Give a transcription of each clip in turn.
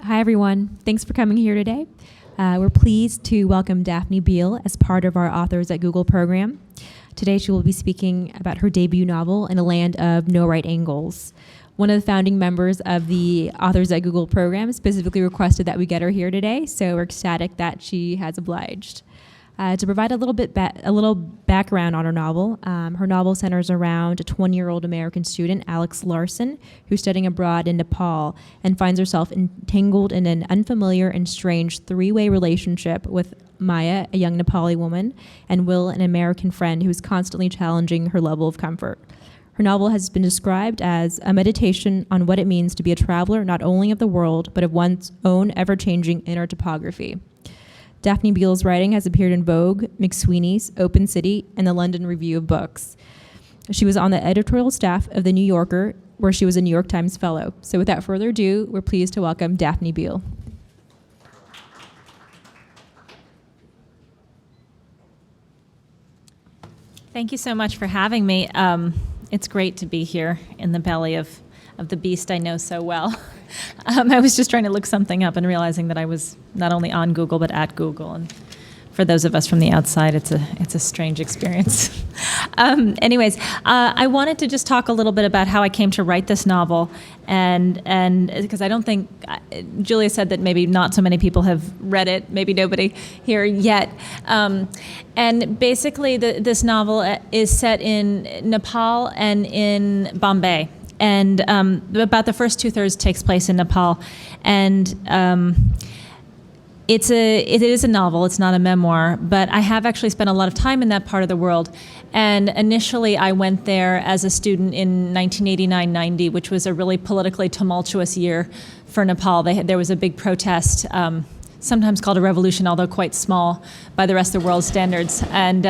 Hi, everyone. Thanks for coming here today. We're pleased to welcome Daphne Beal as part of our Authors at Google program. Today, she will be speaking about her debut novel, In a Land of No Right Angles. One of the founding members of the Authors at Google program specifically requested that we get her here today, so we're ecstatic that she has obliged. To provide a little background on her novel centers around a 20-year-old American student, Alex Larson, who's studying abroad in Nepal and finds herself entangled in an unfamiliar and strange three-way relationship with Maya, a young Nepali woman, and Will, an American friend who's constantly challenging her level of comfort. Her novel has been described as a meditation on what it means to be a traveler not only of the world, but of one's own ever-changing inner topography. Daphne Beal's writing has appeared in Vogue, McSweeney's, Open City, and the London Review of Books. She was on the editorial staff of The New Yorker, where she was a New York Times Fellow. So without further ado, we're pleased to welcome Daphne Beal. Thank you so much for having me. It's great to be here in the belly of the beast I know so well. I was just trying to look something up and realizing that I was not only on Google, but at Google. And for those of us from the outside, it's a strange experience. Anyways, I wanted to just talk a little bit about how I came to write this novel. And because I don't think, Julia said that maybe not so many people have read it, maybe nobody here yet. And basically, this novel is set in Nepal and in Bombay. And about the first 2/3 takes place in Nepal, and it is a novel. It's not a memoir, but I have actually spent a lot of time in that part of the world. And initially, I went there as a student in 1989-90, which was a really politically tumultuous year for Nepal. There was a big protest. Sometimes called a revolution, although quite small by the rest of the world's standards. And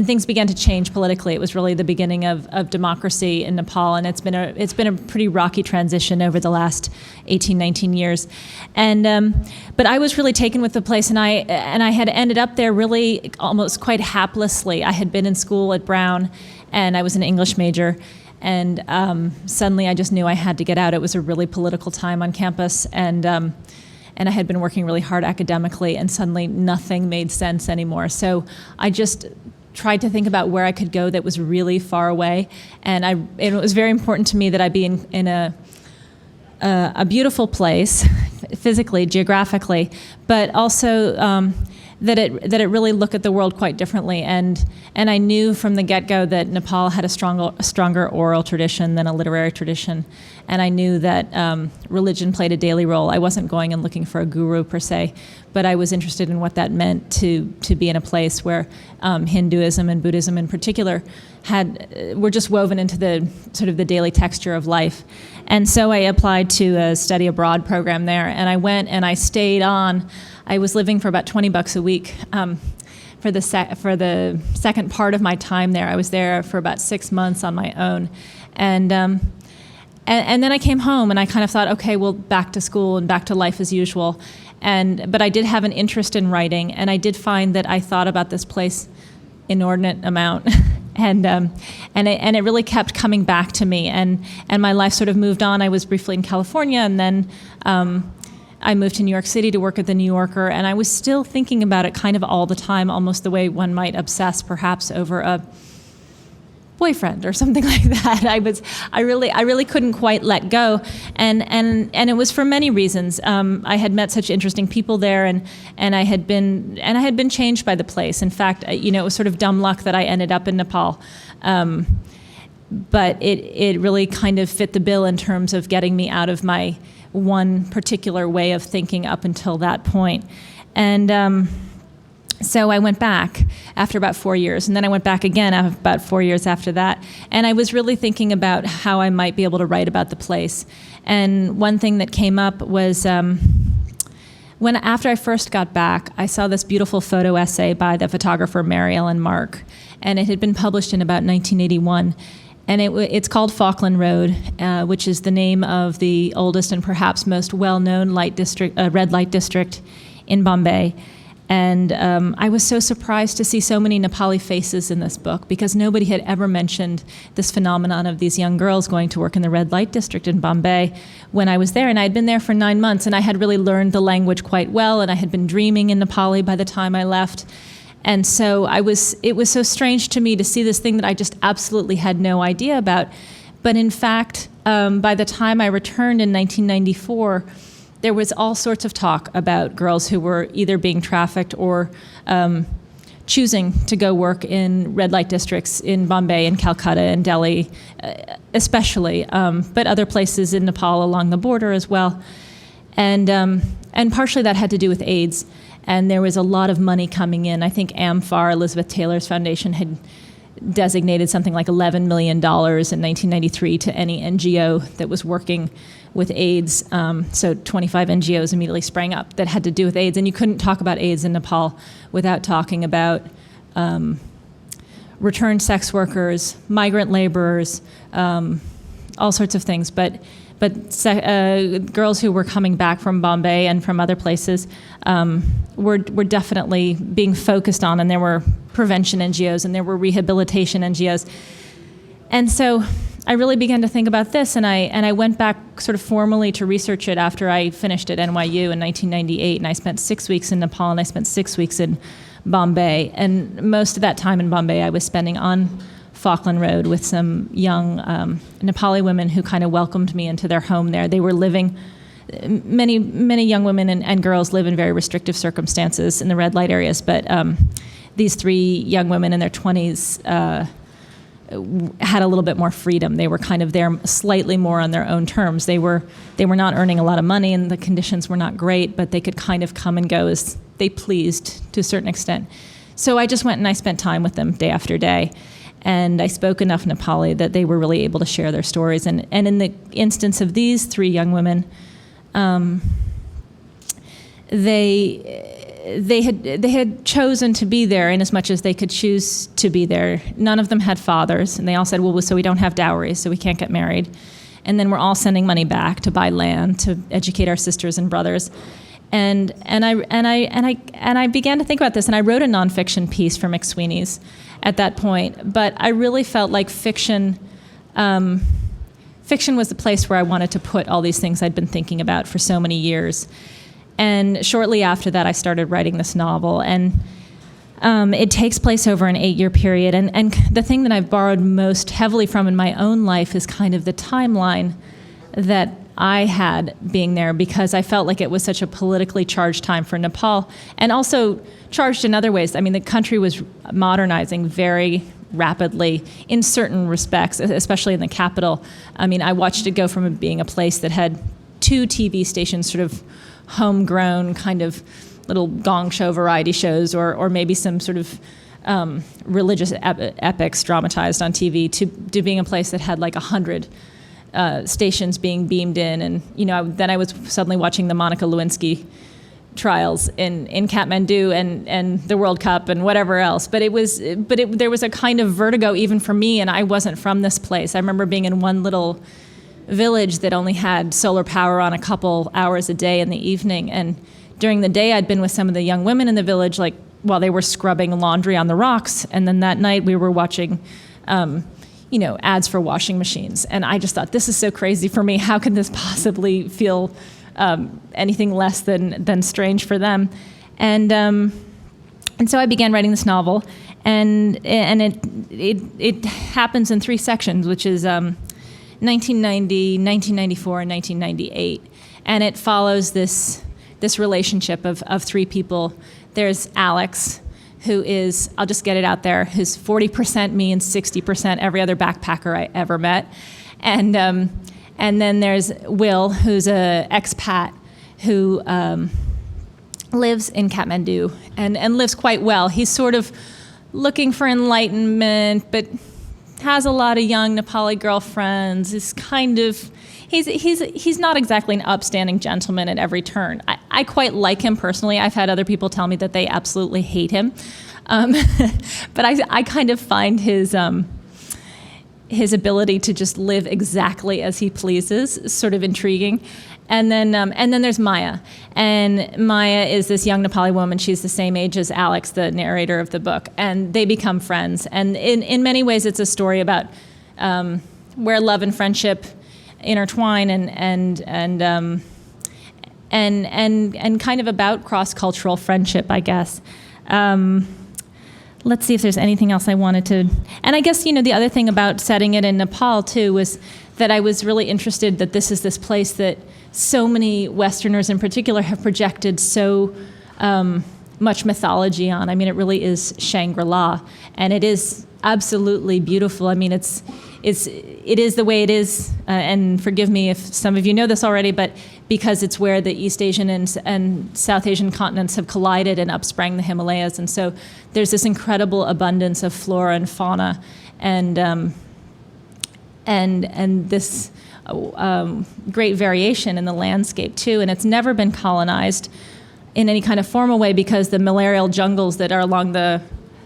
things began to change politically. It was really the beginning of democracy in Nepal, and it's been a pretty rocky transition over the last 18, 19 years. But I was really taken with the place, and I had ended up there really almost quite haplessly. I had been in school at Brown, and I was an English major. And suddenly I just knew I had to get out. It was a really political time on campus, and I had been working really hard academically, and suddenly nothing made sense anymore. So I just tried to think about where I could go that was really far away, and it was very important to me that I be in a beautiful place, physically, geographically, but also that it really look at the world quite differently. And I knew from the get-go that Nepal had a stronger oral tradition than a literary tradition. And I knew that religion played a daily role. I wasn't going and looking for a guru per se, but I was interested in what that meant to be in a place where Hinduism and Buddhism in particular were just woven into the sort of the daily texture of life. And so I applied to a study abroad program there, and I went and I stayed on. I was living for about $20 a week for the second part of my time there. I was there for about 6 months on my own, and then I came home and I kind of thought, okay, well, back to school and back to life as usual. But I did have an interest in writing, and I did find that I thought about this place inordinate amount. And it really kept coming back to me, and my life sort of moved on. I was briefly in California, and then I moved to New York City to work at The New Yorker, and I was still thinking about it kind of all the time, almost the way one might obsess perhaps over a boyfriend or something like that. I really couldn't quite let go, and it was for many reasons. I had met such interesting people there, and I had been changed by the place. In fact, it was sort of dumb luck that I ended up in Nepal. But it really kind of fit the bill in terms of getting me out of my one particular way of thinking up until that point. And so I went back after about 4 years, and then I went back again about 4 years after that. And I was really thinking about how I might be able to write about the place. And one thing that came up was after I first got back, I saw this beautiful photo essay by the photographer Mary Ellen Mark, and it had been published in about 1981. And it's called Falkland Road, which is the name of the oldest and perhaps most well-known red light district in Bombay. And I was so surprised to see so many Nepali faces in this book, because nobody had ever mentioned this phenomenon of these young girls going to work in the red light district in Bombay when I was there. And I had been there for 9 months, and I had really learned the language quite well, and I had been dreaming in Nepali by the time I left. And so it was so strange to me to see this thing that I just absolutely had no idea about. But in fact, by the time I returned in 1994, there was all sorts of talk about girls who were either being trafficked or choosing to go work in red light districts in Bombay and Calcutta and Delhi, especially, but other places in Nepal along the border as well. And partially that had to do with AIDS. And there was a lot of money coming in. I think AMFAR, Elizabeth Taylor's foundation, had designated something like $11 million in 1993 to any NGO that was working with AIDS. So 25 NGOs immediately sprang up that had to do with AIDS. And you couldn't talk about AIDS in Nepal without talking about returned sex workers, migrant laborers, all sorts of things. But girls who were coming back from Bombay and from other places were definitely being focused on, and there were prevention NGOs and there were rehabilitation NGOs. And so I really began to think about this, and I went back sort of formally to research it after I finished at NYU in 1998, and I spent 6 weeks in Nepal, and I spent 6 weeks in Bombay. And most of that time in Bombay I was spending on Falkland Road with some young Nepali women who kind of welcomed me into their home there. They were living, many young women and girls live in very restrictive circumstances in the red light areas, but these 3 young women in their 20s had a little bit more freedom. They were kind of there slightly more on their own terms. They were not earning a lot of money, and the conditions were not great, but they could kind of come and go as they pleased to a certain extent. So I just went and I spent time with them day after day. And I spoke enough Nepali that they were really able to share their stories. And in the instance of these 3 young women, they had chosen to be there in as much as they could choose to be there. None of them had fathers, and they all said, "Well, so we don't have dowries, so we can't get married." And then we're all sending money back to buy land to educate our sisters and brothers. And I began to think about this, and I wrote a nonfiction piece for McSweeney's at that point. But I really felt like fiction was the place where I wanted to put all these things I'd been thinking about for so many years. And shortly after that, I started writing this novel, and it takes place over an 8-year period. And the thing that I've borrowed most heavily from in my own life is kind of the timeline that I had being there, because I felt like it was such a politically charged time for Nepal, and also charged in other ways. I mean, the country was modernizing very rapidly in certain respects, especially in the capital. I mean, I watched it go from being a place that had 2 TV stations, sort of homegrown kind of little gong show variety shows, or maybe some sort of religious epics dramatized on TV, to being a place that had like 100 stations being beamed in. And then I was suddenly watching the Monica Lewinsky trials in Kathmandu and the World Cup and whatever else. But there was a kind of vertigo even for me, and I wasn't from this place. I remember being in one little village that only had solar power on a couple hours a day in the evening, and during the day I'd been with some of the young women in the village, like while they were scrubbing laundry on the rocks, and then that night we were watching ads for washing machines. And I just thought, this is so crazy for me. How could this possibly feel anything less than strange for them? And so I began writing this novel, and it happens in 3 sections, which is 1990, 1994, and 1998. And it follows this relationship of 3 people. There's Alex, who is, I'll just get it out there, who's 40% me and 60% every other backpacker I ever met. And then there's Will, who's a expat who lives in Kathmandu and lives quite well. He's sort of looking for enlightenment, but has a lot of young Nepali girlfriends. He's not exactly an upstanding gentleman at every turn. I quite like him personally. I've had other people tell me that they absolutely hate him. But I kind of find his his ability to just live exactly as he pleases is sort of intriguing. And then there's Maya. And Maya is this young Nepali woman. She's the same age as Alex, the narrator of the book. And they become friends. And in many ways, it's a story about where love and friendship intertwine and kind of about cross-cultural friendship, I guess. Let's see if there's anything else I wanted to... And I guess, the other thing about setting it in Nepal, too, was that I was really interested that this is this place that so many Westerners in particular have projected so much mythology on. I mean, it really is Shangri-La, and it is absolutely beautiful. I mean, it is the way it is, and forgive me if some of you know this already, but because it's where the East Asian and South Asian continents have collided and upsprang the Himalayas, and so there's this incredible abundance of flora and fauna, and this great variation in the landscape too. And it's never been colonized in any kind of formal way because the malarial jungles that are along the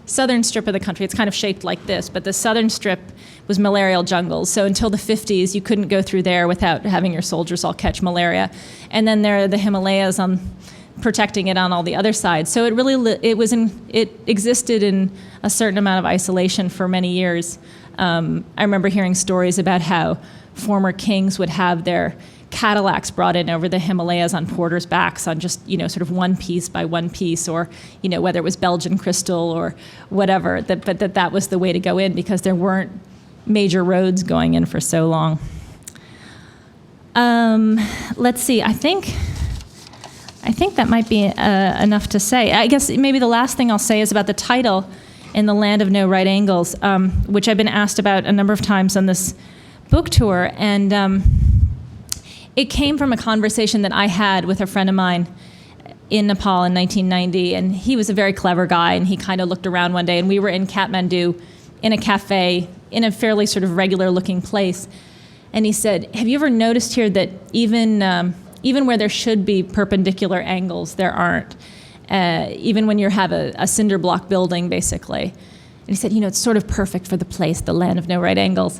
southern strip of the country, it's kind of shaped like this, but the southern strip was malarial jungles. So until the 50s, you couldn't go through there without having your soldiers all catch malaria. And then there are the Himalayas protecting it on all the other sides. So it existed in a certain amount of isolation for many years. I remember hearing stories about how former kings would have their Cadillacs brought in over the Himalayas on porters' backs on just, sort of one piece by one piece, or, whether it was Belgian crystal or whatever, but that was the way to go in because there weren't major roads going in for so long. Let's see, I think that might be enough to say. I guess maybe the last thing I'll say is about the title, In the Land of No Right Angles, which I've been asked about a number of times on this book tour, and it came from a conversation that I had with a friend of mine in Nepal in 1990, and he was a very clever guy, and he kind of looked around one day, and we were in Kathmandu in a cafe in a fairly sort of regular-looking place, and he said, have you ever noticed here that even where there should be perpendicular angles, there aren't, even when you have a cinder block building, basically. And he said, it's sort of perfect for the place, the land of no right angles.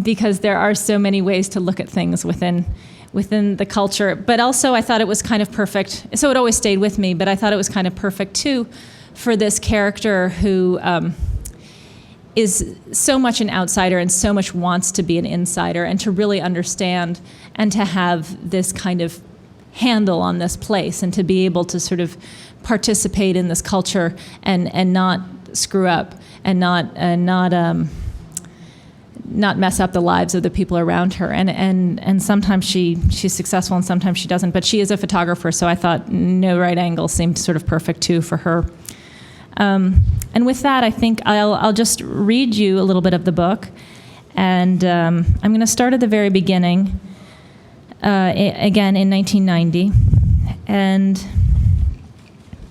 Because there are so many ways to look at things within the culture. But also I thought it was kind of perfect. So it always stayed with me, but I thought it was kind of perfect too for this character who is so much an outsider and so much wants to be an insider and to really understand and to have this kind of handle on this place and to be able to sort of participate in this culture and not screw up and not mess up the lives of the people around her. And sometimes she's successful and sometimes she doesn't. But she is a photographer, so I thought no right angle seemed sort of perfect too for her. And with that, I think I'll just read you a little bit of the book. And I'm going to start at the very beginning, again in 1990. And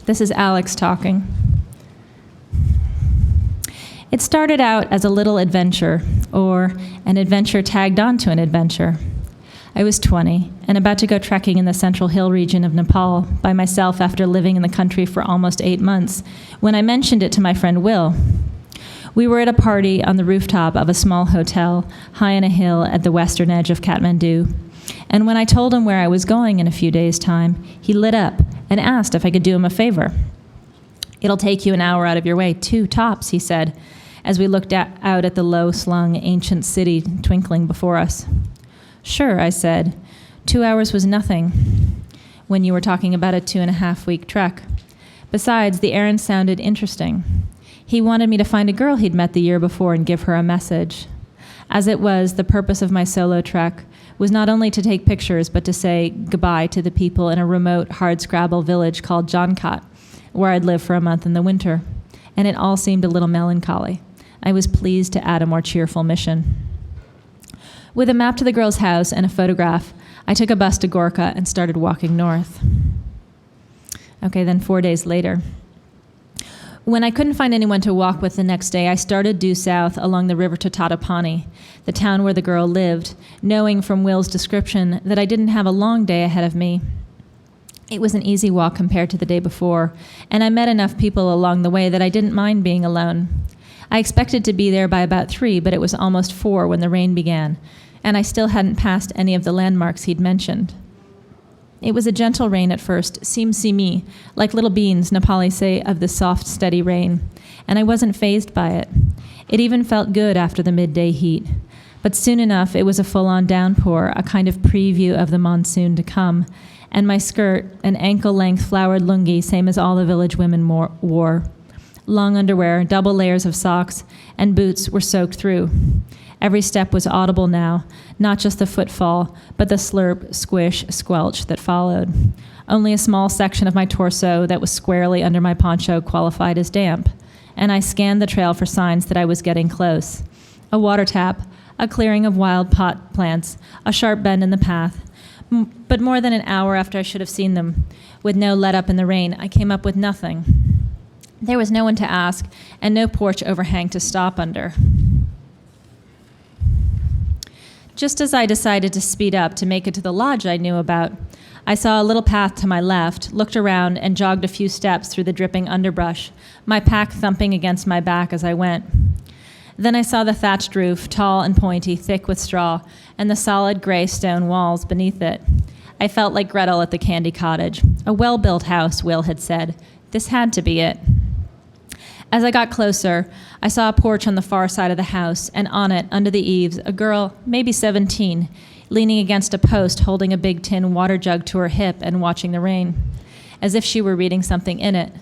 this is Alex talking. It started out as a little adventure, or an adventure tagged onto an adventure. I was 20 and about to go trekking in the central hill region of Nepal by myself after living in the country for almost 8 months when I mentioned it to my friend Will. We were at a party on the rooftop of a small hotel high on a hill at the western edge of Kathmandu. And when I told him where I was going in a few days' time, he lit up and asked if I could do him a favor. It'll take you an hour out of your way, 2 tops, he said, as we looked out at the low-slung ancient city twinkling before us. Sure, I said. 2 hours was nothing when you were talking about a 2.5-week trek. Besides, the errand sounded interesting. He wanted me to find a girl he'd met the year before and give her a message. As it was, the purpose of my solo trek was not only to take pictures, but to say goodbye to the people in a remote, hardscrabble village called Jankat, where I'd lived for a month in the winter. And it all seemed a little melancholy. I was pleased to add a more cheerful mission. With a map to the girl's house and a photograph, I took a bus to Gorkha and started walking north. Okay, then 4 days later. When I couldn't find anyone to walk with the next day, I started due south along the river to Tatapani, the town where the girl lived, knowing from Will's description that I didn't have a long day ahead of me. It was an easy walk compared to the day before, and I met enough people along the way that I didn't mind being alone. I expected to be there by about 3, but it was almost 4 when the rain began, and I still hadn't passed any of the landmarks he'd mentioned. It was a gentle rain at first, sim-simi, like little beans Nepali say of the soft, steady rain, and I wasn't fazed by it. It even felt good after the midday heat. But soon enough, it was a full-on downpour, a kind of preview of the monsoon to come, and my skirt, an ankle-length flowered lungi, same as all the village women wore. Long underwear, double layers of socks, and boots were soaked through. Every step was audible now, not just the footfall, but the slurp, squish, squelch that followed. Only a small section of my torso that was squarely under my poncho qualified as damp, and I scanned the trail for signs that I was getting close. A water tap, a clearing of wild pot plants, a sharp bend in the path. But more than an hour after I should have seen them, with no let-up in the rain, I came up with nothing. There was no one to ask, and no porch overhang to stop under. Just as I decided to speed up to make it to the lodge I knew about, I saw a little path to my left, looked around, and jogged a few steps through the dripping underbrush, my pack thumping against my back as I went. Then I saw the thatched roof, tall and pointy, thick with straw, and the solid gray stone walls beneath it. I felt like Gretel at the Candy Cottage. A well-built house, Will had said. This had to be it. As I got closer, I saw a porch on the far side of the house, and on it, under the eaves, a girl, maybe 17, leaning against a post, holding a big tin water jug to her hip and watching the rain, as if she were reading something in it.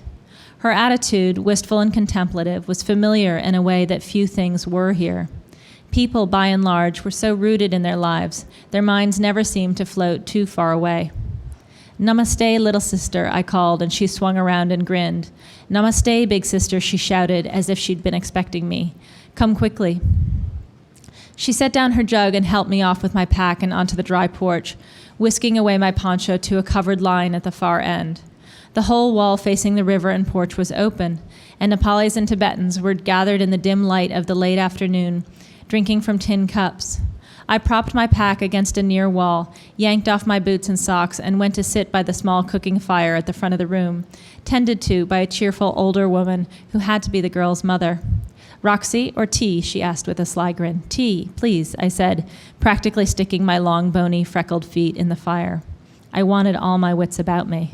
Her attitude, wistful and contemplative, was familiar in a way that few things were here. People, by and large, were so rooted in their lives, their minds never seemed to float too far away. "Namaste, little sister," I called, and she swung around and grinned. "Namaste, big sister," she shouted, as if she'd been expecting me. "Come quickly." She set down her jug and helped me off with my pack and onto the dry porch, whisking away my poncho to a covered line at the far end. The whole wall facing the river and porch was open, and Nepalis and Tibetans were gathered in the dim light of the late afternoon, drinking from tin cups. I propped my pack against a near wall, yanked off my boots and socks, and went to sit by the small cooking fire at the front of the room, tended to by a cheerful older woman who had to be the girl's mother. "Roxy or tea?" she asked with a sly grin. "Tea, please," I said, practically sticking my long, bony, freckled feet in the fire. I wanted all my wits about me.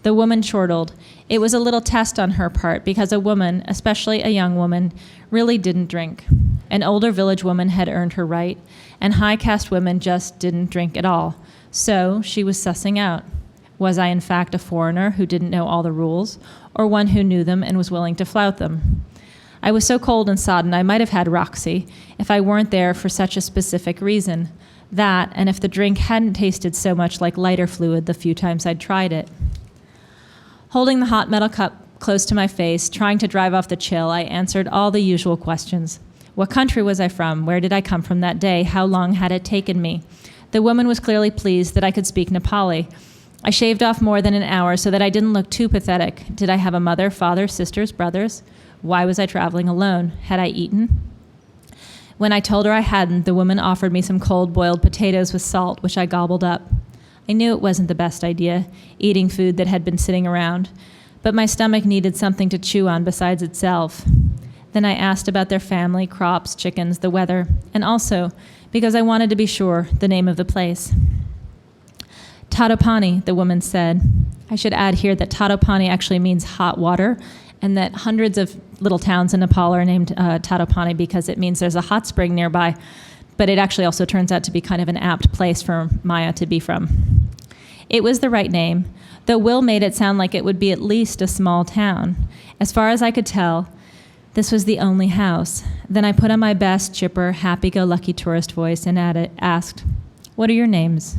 The woman chortled. It was a little test on her part because a woman, especially a young woman, really didn't drink. An older village woman had earned her right, and high-caste women just didn't drink at all. So she was sussing out. Was I in fact a foreigner who didn't know all the rules, or one who knew them and was willing to flout them? I was so cold and sodden I might have had Roxy if I weren't there for such a specific reason. That, and if the drink hadn't tasted so much like lighter fluid the few times I'd tried it. Holding the hot metal cup close to my face, trying to drive off the chill, I answered all the usual questions. What country was I from? Where did I come from that day? How long had it taken me? The woman was clearly pleased that I could speak Nepali. I shaved off more than an hour so that I didn't look too pathetic. Did I have a mother, father, sisters, brothers? Why was I traveling alone? Had I eaten? When I told her I hadn't, the woman offered me some cold boiled potatoes with salt, which I gobbled up. I knew it wasn't the best idea, eating food that had been sitting around, but my stomach needed something to chew on besides itself. Then I asked about their family, crops, chickens, the weather, and also, because I wanted to be sure, the name of the place. Tadopani, the woman said. I should add here that Tadopani actually means hot water, and that hundreds of little towns in Nepal are named Tadopani because it means there's a hot spring nearby, but it actually also turns out to be kind of an apt place for Maya to be from. It was the right name, though Will made it sound like it would be at least a small town. As far as I could tell, this was the only house. Then I put on my best, chipper, happy-go-lucky tourist voice and asked, "What are your names?"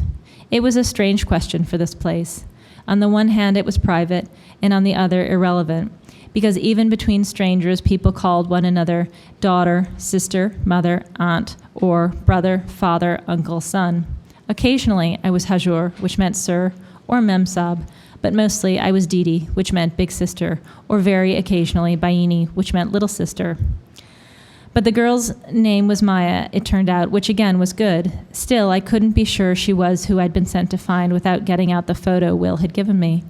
It was a strange question for this place. On the one hand, it was private, and on the other, irrelevant, because even between strangers, people called one another daughter, sister, mother, aunt, or brother, father, uncle, son. Occasionally, I was Hajur, which meant sir, or Memsab, but mostly I was Didi, which meant big sister, or very occasionally Baini, which meant little sister. But the girl's name was Maya, it turned out, which again was good. Still, I couldn't be sure she was who I'd been sent to find without getting out the photo Will had given me.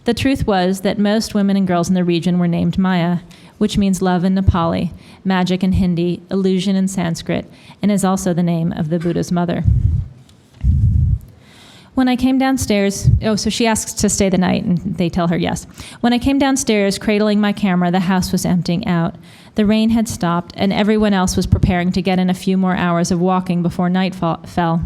The truth was that most women and girls in the region were named Maya, which means love in Nepali, magic in Hindi, illusion in Sanskrit, and is also the name of the Buddha's mother. When I came downstairs, so she asks to stay the night, and they tell her yes. When I came downstairs, cradling my camera, the house was emptying out. The rain had stopped, and everyone else was preparing to get in a few more hours of walking before night fell.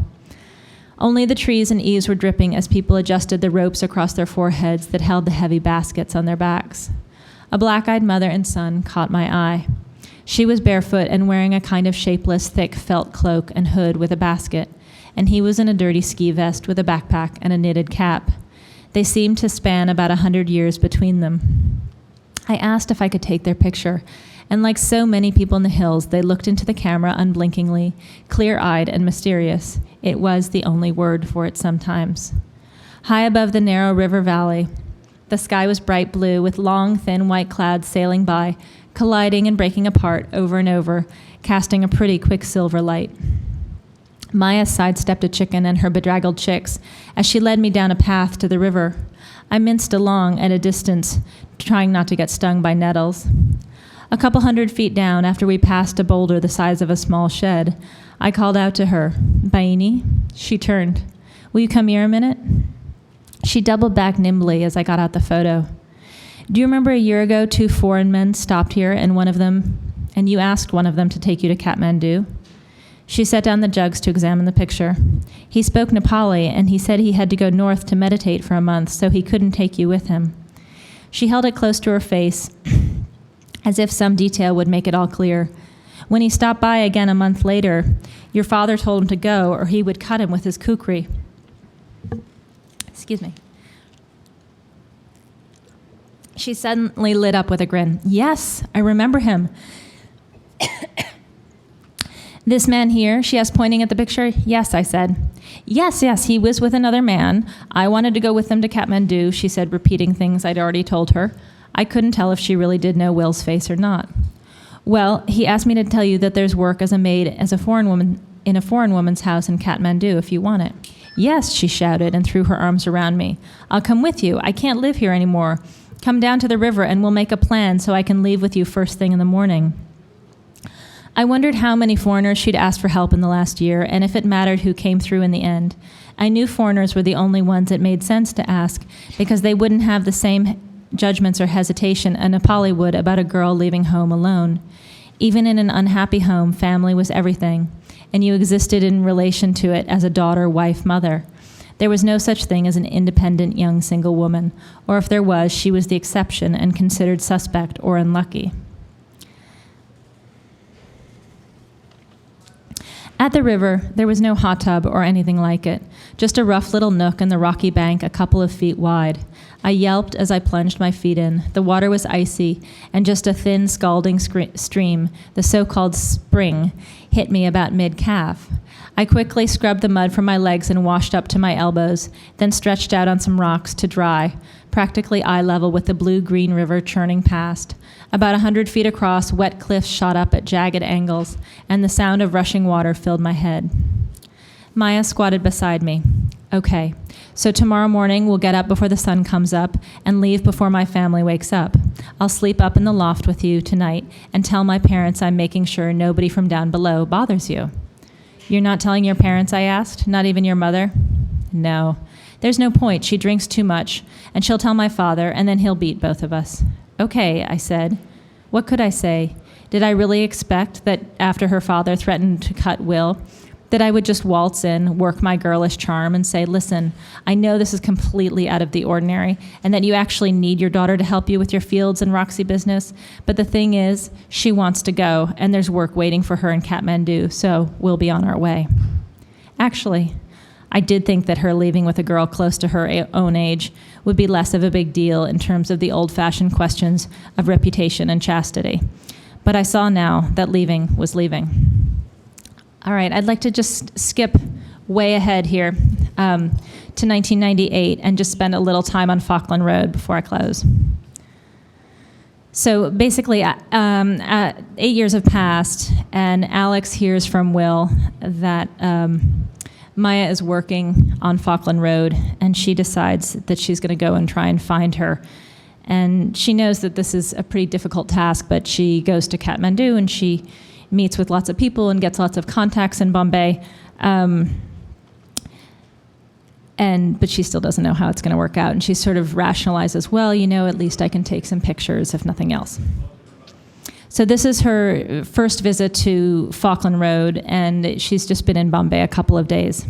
Only the trees and eaves were dripping as people adjusted the ropes across their foreheads that held the heavy baskets on their backs. A black-eyed mother and son caught my eye. She was barefoot and wearing a kind of shapeless, thick felt cloak and hood with a basket, and he was in a dirty ski vest with a backpack and a knitted cap. They seemed to span about 100 years between them. I asked if I could take their picture, and like so many people in the hills, they looked into the camera unblinkingly, clear-eyed and mysterious. It was the only word for it sometimes. High above the narrow river valley, the sky was bright blue with long, thin white clouds sailing by, colliding and breaking apart over and over, casting a pretty quicksilver light. Maya sidestepped a chicken and her bedraggled chicks as she led me down a path to the river. I minced along at a distance, trying not to get stung by nettles. A couple 100 feet down, after we passed a boulder the size of a small shed, I called out to her, "Baini?" She turned. "Will you come here a minute?" She doubled back nimbly as I got out the photo. "Do you remember a year ago 2 foreign men stopped here and you asked one of them to take you to Kathmandu?" She set down the jugs to examine the picture. "He spoke Nepali, and he said he had to go north to meditate for a month, so he couldn't take you with him." She held it close to her face, as if some detail would make it all clear. "When he stopped by again a month later, your father told him to go, or he would cut him with his kukri." Excuse me. She suddenly lit up with a grin. "Yes, I remember him." "This man here?" she asked, pointing at the picture. "Yes," I said. Yes, he was with another man. I wanted to go with them to Kathmandu," she said, repeating things I'd already told her. I couldn't tell if she really did know Will's face or not. "Well, he asked me to tell you that there's work as a maid as a foreign woman in a foreign woman's house in Kathmandu if you want it." "Yes," she shouted and threw her arms around me. "I'll come with you. I can't live here anymore. Come down to the river and we'll make a plan so I can leave with you first thing in the morning." I wondered how many foreigners she'd asked for help in the last year, and if it mattered who came through in the end. I knew foreigners were the only ones it made sense to ask, because they wouldn't have the same judgments or hesitation a Nepali would about a girl leaving home alone. Even in an unhappy home, family was everything, and you existed in relation to it as a daughter, wife, mother. There was no such thing as an independent young single woman, or if there was, she was the exception and considered suspect or unlucky. At the river, there was no hot tub or anything like it, just a rough little nook in the rocky bank a couple of feet wide. I yelped as I plunged my feet in. The water was icy, and just a thin, scalding stream, the so-called spring, hit me about mid-calf. I quickly scrubbed the mud from my legs and washed up to my elbows, then stretched out on some rocks to dry, practically eye level with the blue-green river churning past. About 100 feet across, wet cliffs shot up at jagged angles, and the sound of rushing water filled my head. Maya squatted beside me. "Okay, so tomorrow morning we'll get up before the sun comes up and leave before my family wakes up. I'll sleep up in the loft with you tonight and tell my parents I'm making sure nobody from down below bothers you." "You're not telling your parents?" I asked. "Not even your mother?" "No. There's no point. She drinks too much, and she'll tell my father, and then he'll beat both of us." "Okay," I said. What could I say? Did I really expect that after her father threatened to cut Will, that I would just waltz in, work my girlish charm, and say, "Listen, I know this is completely out of the ordinary, and that you actually need your daughter to help you with your fields and Roxy business, but the thing is, she wants to go, and there's work waiting for her in Kathmandu, so we'll be on our way." Actually, I did think that her leaving with a girl close to her own age would be less of a big deal in terms of the old-fashioned questions of reputation and chastity. But I saw now that leaving was leaving. All right, I'd like to just skip way ahead here to 1998 and just spend a little time on Falkland Road before I close. So basically, 8 years have passed, and Alex hears from Will that Maya is working on Falkland Road, and she decides that she's going to go and try and find her And she knows that this is a pretty difficult task, but she goes to Kathmandu and she meets with lots of people and gets lots of contacts in Bombay. But she still doesn't know how it's going to work out. And she sort of rationalizes, well, at least I can take some pictures, if nothing else. So this is her first visit to Falkland Road, and she's just been in Bombay a couple of days.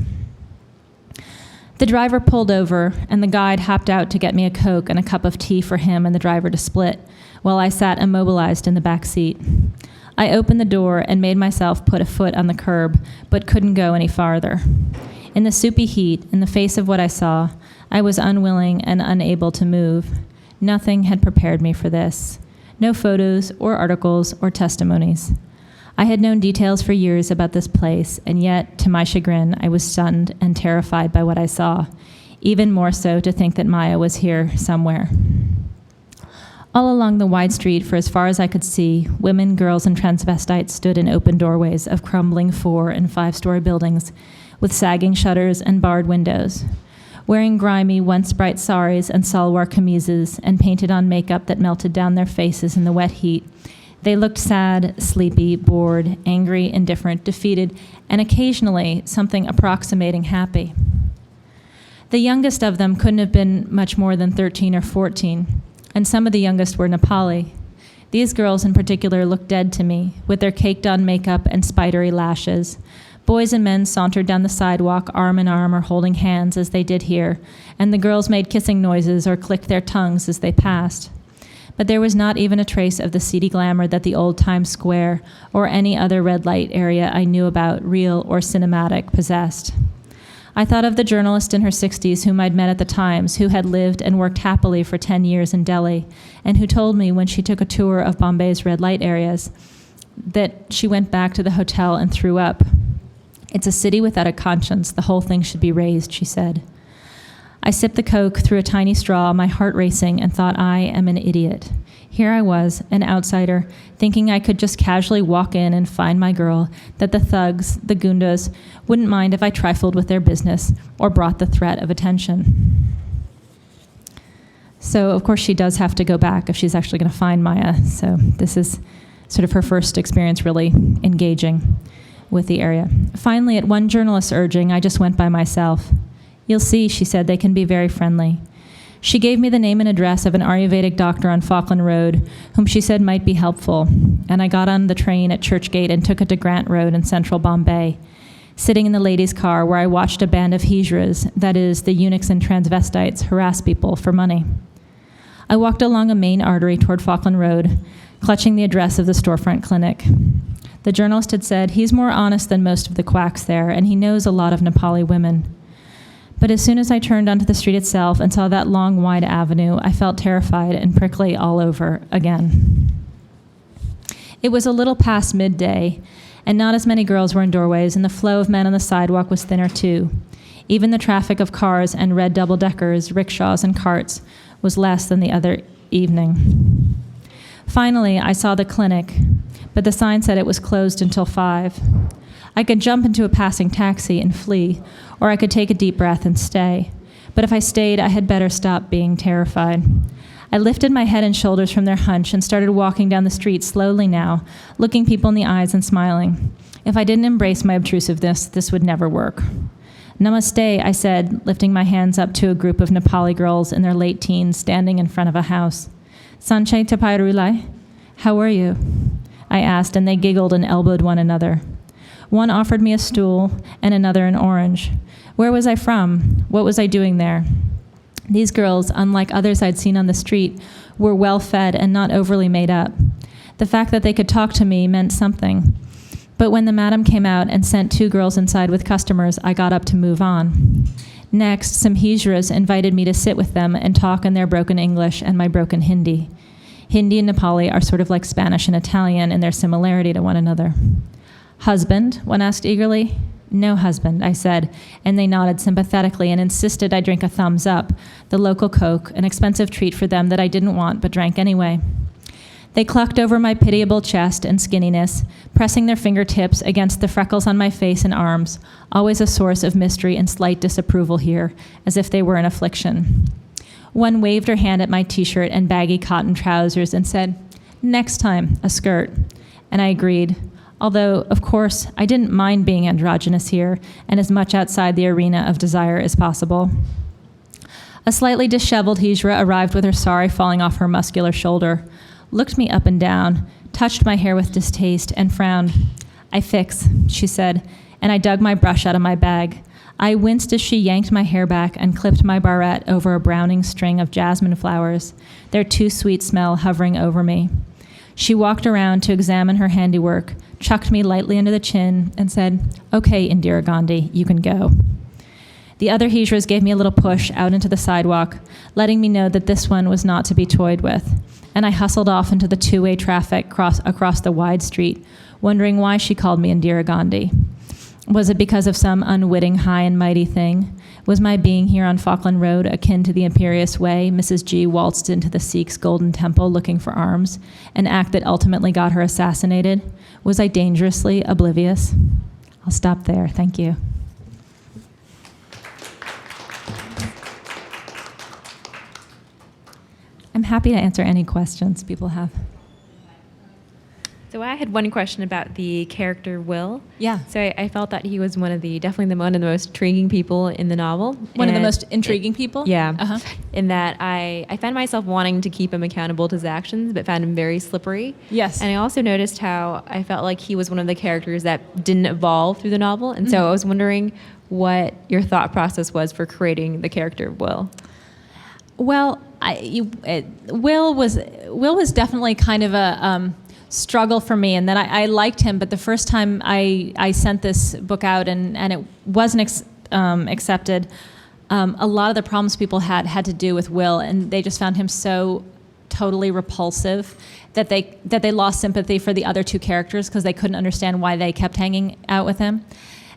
The driver pulled over, and the guide hopped out to get me a Coke and a cup of tea for him and the driver to split, while I sat immobilized in the back seat. I opened the door and made myself put a foot on the curb, but couldn't go any farther. In the soupy heat, in the face of what I saw, I was unwilling and unable to move. Nothing had prepared me for this. No photos or articles or testimonies. I had known details for years about this place, and yet, to my chagrin, I was stunned and terrified by what I saw, even more so to think that Maya was here somewhere. All along the wide street, for as far as I could see, women, girls, and transvestites stood in open doorways of crumbling 4- and 5-story buildings with sagging shutters and barred windows. Wearing grimy, once bright saris and salwar kameezes and painted on makeup that melted down their faces in the wet heat, they looked sad, sleepy, bored, angry, indifferent, defeated, and occasionally something approximating happy. The youngest of them couldn't have been much more than 13 or 14, and some of the youngest were Nepali. These girls in particular looked dead to me, with their caked-on makeup and spidery lashes. Boys and men sauntered down the sidewalk arm in arm or holding hands as they did here, and the girls made kissing noises or clicked their tongues as they passed. But there was not even a trace of the seedy glamour that the old Times Square or any other red light area I knew about, real or cinematic, possessed. I thought of the journalist in her 60s whom I'd met at the Times, who had lived and worked happily for 10 years in Delhi, and who told me when she took a tour of Bombay's red light areas that she went back to the hotel and threw up. "It's a city without a conscience. The whole thing should be razed," she said. I sipped the Coke through a tiny straw, my heart racing, and thought, I am an idiot. Here I was, an outsider, thinking I could just casually walk in and find my girl, that the thugs, the gundas, wouldn't mind if I trifled with their business or brought the threat of attention. So, of course, she does have to go back if she's actually going to find Maya. So this is sort of her first experience really engaging with the area. Finally, at one journalist's urging, I just went by myself. "You'll see," she said, "they can be very friendly." She gave me the name and address of an Ayurvedic doctor on Falkland Road, whom she said might be helpful, and I got on the train at Churchgate and took it to Grant Road in central Bombay, sitting in the ladies' car where I watched a band of hijras, that is, the eunuchs and transvestites, harass people for money. I walked along a main artery toward Falkland Road, clutching the address of the storefront clinic. The journalist had said, "He's more honest than most of the quacks there, and he knows a lot of Nepali women." But as soon as I turned onto the street itself and saw that long, wide avenue, I felt terrified and prickly all over again. It was a little past midday, and not as many girls were in doorways, and the flow of men on the sidewalk was thinner too. Even the traffic of cars and red double-deckers, rickshaws, and carts was less than the other evening. Finally, I saw the clinic, but the sign said it was closed until 5. I could jump into a passing taxi and flee, or I could take a deep breath and stay. But if I stayed, I had better stop being terrified. I lifted my head and shoulders from their hunch and started walking down the street slowly now, looking people in the eyes and smiling. If I didn't embrace my obtrusiveness, this would never work. "Namaste," I said, lifting my hands up to a group of Nepali girls in their late teens standing in front of a house. "Sanchai Tapai Rulai? How are you?" I asked, and they giggled and elbowed one another. One offered me a stool and another an orange. Where was I from? What was I doing there? These girls, unlike others I'd seen on the street, were well-fed and not overly made up. The fact that they could talk to me meant something. But when the madam came out and sent 2 girls inside with customers, I got up to move on. Next, some hijras invited me to sit with them and talk in their broken English and my broken Hindi. Hindi and Nepali are sort of like Spanish and Italian in their similarity to one another. "Husband?" one asked eagerly. "No husband," I said, and they nodded sympathetically and insisted I drink a thumbs up, the local Coke, an expensive treat for them that I didn't want but drank anyway. They clucked over my pitiable chest and skinniness, pressing their fingertips against the freckles on my face and arms, always a source of mystery and slight disapproval here, as if they were an affliction. One waved her hand at my t-shirt and baggy cotton trousers and said, "Next time, a skirt." And I agreed. Although, of course, I didn't mind being androgynous here and as much outside the arena of desire as possible. A slightly disheveled hijra arrived with her sari falling off her muscular shoulder, looked me up and down, touched my hair with distaste, and frowned. "I fix," she said, and I dug my brush out of my bag. I winced as she yanked my hair back and clipped my barrette over a browning string of jasmine flowers, their too sweet smell hovering over me. She walked around to examine her handiwork, chucked me lightly under the chin, and said, "Okay, Indira Gandhi, you can go." The other hijras gave me a little push out into the sidewalk, letting me know that this one was not to be toyed with, and I hustled off into the two-way traffic across the wide street, wondering why she called me Indira Gandhi. Was it because of some unwitting high and mighty thing? Was my being here on Falkland Road akin to the imperious way Mrs. G waltzed into the Sikhs' golden temple looking for arms, an act that ultimately got her assassinated? Was I dangerously oblivious? I'll stop there. Thank you. I'm happy to answer any questions people have. So I had one question about the character Will. Yeah. So I felt that he was definitely one of the most intriguing people in the novel. One of the most intriguing people? Yeah. Uh-huh. In that I found myself wanting to keep him accountable to his actions, but found him very slippery. Yes. And I also noticed how I felt like he was one of the characters that didn't evolve through the novel. And so I was wondering what your thought process was for creating the character Will. Well, Will was definitely kind of a struggle for me, and that I liked him, but the first time I sent this book out and it wasn't accepted, a lot of the problems people had to do with Will, and they just found him so totally repulsive that they lost sympathy for the other two characters because they couldn't understand why they kept hanging out with him.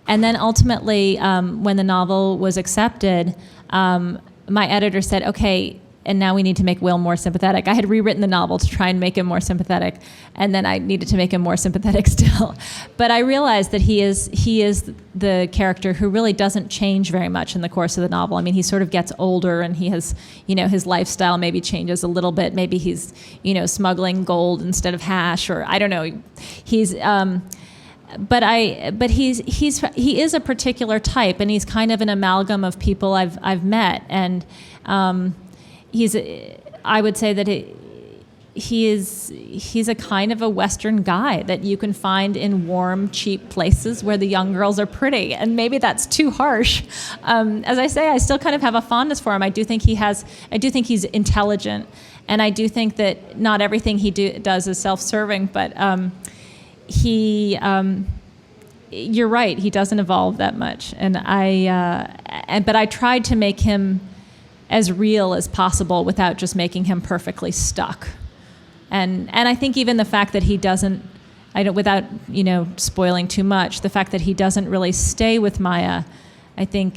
And then ultimately, when the novel was accepted, my editor said, "Okay, and now we need to make Will more sympathetic." I had rewritten the novel to try and make him more sympathetic, and then I needed to make him more sympathetic still. But I realized that he is the character who really doesn't change very much in the course of the novel. I mean, he sort of gets older, and he has, his lifestyle maybe changes a little bit. Maybe he's, smuggling gold instead of hash, or I don't know. He's but he is a particular type, and he's kind of an amalgam of people I've met, and I would say that he's a kind of a Western guy that you can find in warm, cheap places where the young girls are pretty, and maybe that's too harsh. As I say, I still kind of have a fondness for him. I do think he's intelligent, and I do think that not everything he does is self-serving, but you're right, he doesn't evolve that much, and but I tried to make him as real as possible without just making him perfectly stuck. And I think even the fact that he doesn't, without spoiling too much, the fact that he doesn't really stay with Maya, I think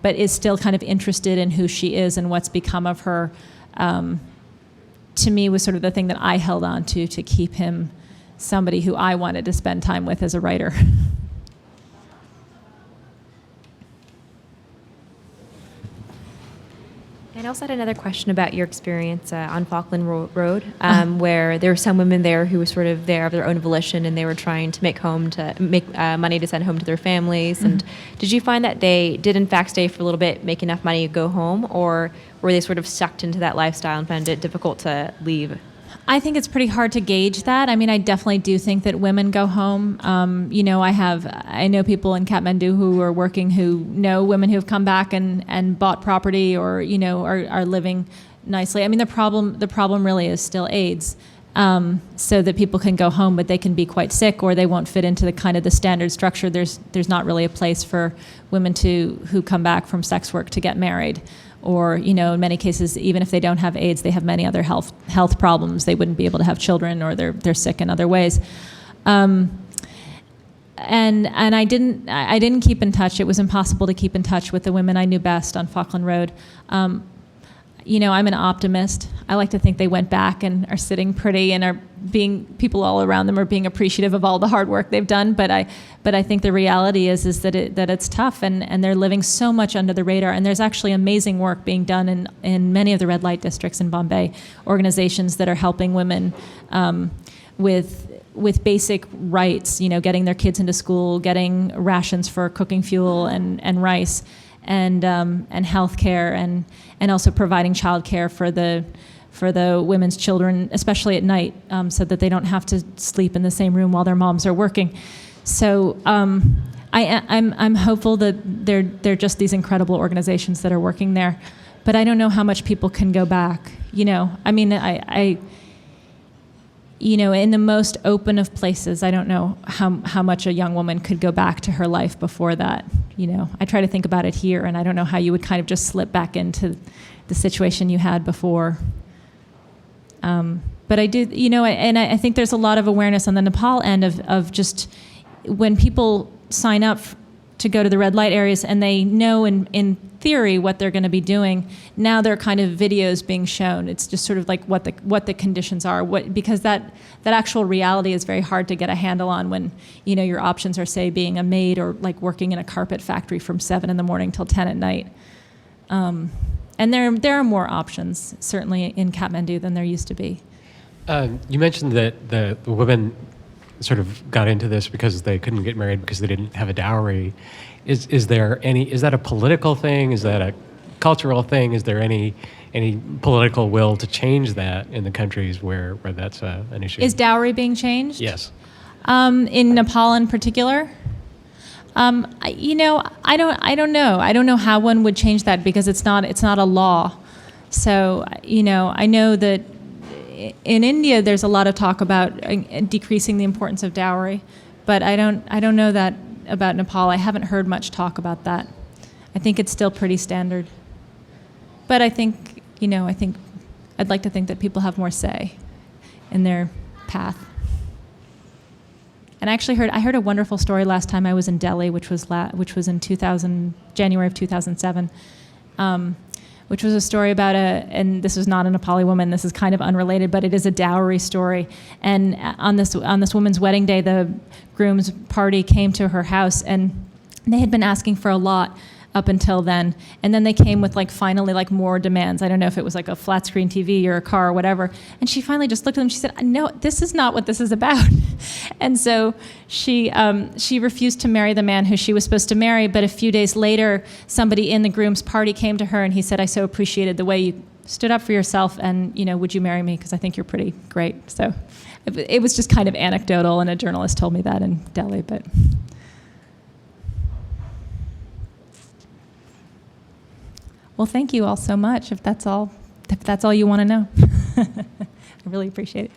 but is still kind of interested in who she is and what's become of her, to me was sort of the thing that I held on to keep him somebody who I wanted to spend time with as a writer. And I also had another question about your experience on Falkland Road, where there were some women there who were sort of there of their own volition, and they were trying to make money to send home to their families. Mm-hmm. And did you find that they did in fact stay for a little bit, make enough money to go home, or were they sort of sucked into that lifestyle and found it difficult to leave? I think it's pretty hard to gauge that. I mean, I definitely do think that women go home. I know people in Kathmandu who are working who know women who have come back and bought property or, are living nicely. I mean, the problem really is still AIDS. So that people can go home, but they can be quite sick, or they won't fit into the standard structure. There's not really a place for women who come back from sex work to get married. Or, in many cases, even if they don't have AIDS, they have many other health problems. They wouldn't be able to have children, or they're sick in other ways. And I didn't keep in touch. It was impossible to keep in touch with the women I knew best on Falkland Road. I'm an optimist. I like to think they went back and are sitting pretty and are people all around them are being appreciative of all the hard work they've done. But I think the reality is that it's tough, and they're living so much under the radar. And there's actually amazing work being done in many of the red light districts in Bombay, organizations that are helping women with basic rights, getting their kids into school, getting rations for cooking fuel and rice, and health care, and also providing childcare for the women's children, especially at night, so that they don't have to sleep in the same room while their moms are working. So I'm hopeful that they're just these incredible organizations that are working there, but I don't know how much people can go back. In the most open of places, I don't know how much a young woman could go back to her life before that. I try to think about it here, and I don't know how you would kind of just slip back into the situation you had before. But I do, and I think there's a lot of awareness on the Nepal end of just when people sign up to go to the red light areas and they know in theory what they're going to be doing. Now there are kind of videos being shown. It's just sort of like what the conditions are. Because that actual reality is very hard to get a handle on when your options are, say, being a maid or like working in a carpet factory from 7 a.m. till 10 p.m. And there are more options certainly in Kathmandu than there used to be. You mentioned that the women sort of got into this because they couldn't get married because they didn't have a dowry. Is that a political thing? Is that a cultural thing? Is there any political will to change that in the countries where that's an issue? Is dowry being changed? Yes. In Nepal in particular? I don't know. I don't know how one would change that because it's not a law. So, I know that in India there's a lot of talk about decreasing the importance of dowry, but I don't know that about Nepal. I haven't heard much talk about that. I think it's still pretty standard. But I think I'd like to think that people have more say in their path. And I heard a wonderful story last time I was in Delhi, which was in January of 2007, which was a story about and this was not a Nepali woman. This is kind of unrelated, but it is a dowry story. And on this woman's wedding day, the groom's party came to her house, and they had been asking for a lot up until then. And then they came with finally more demands. I don't know if it was a flat screen TV or a car or whatever. And she finally just looked at them. She said, "No, this is not what this is about." And so she refused to marry the man who she was supposed to marry. But a few days later, somebody in the groom's party came to her and he said, "I so appreciated the way you stood up for yourself, and would you marry me? Because I think you're pretty great." So it was just kind of anecdotal, and a journalist told me that in Delhi, but. Well, thank you all so much. If that's all you want to know. I really appreciate it.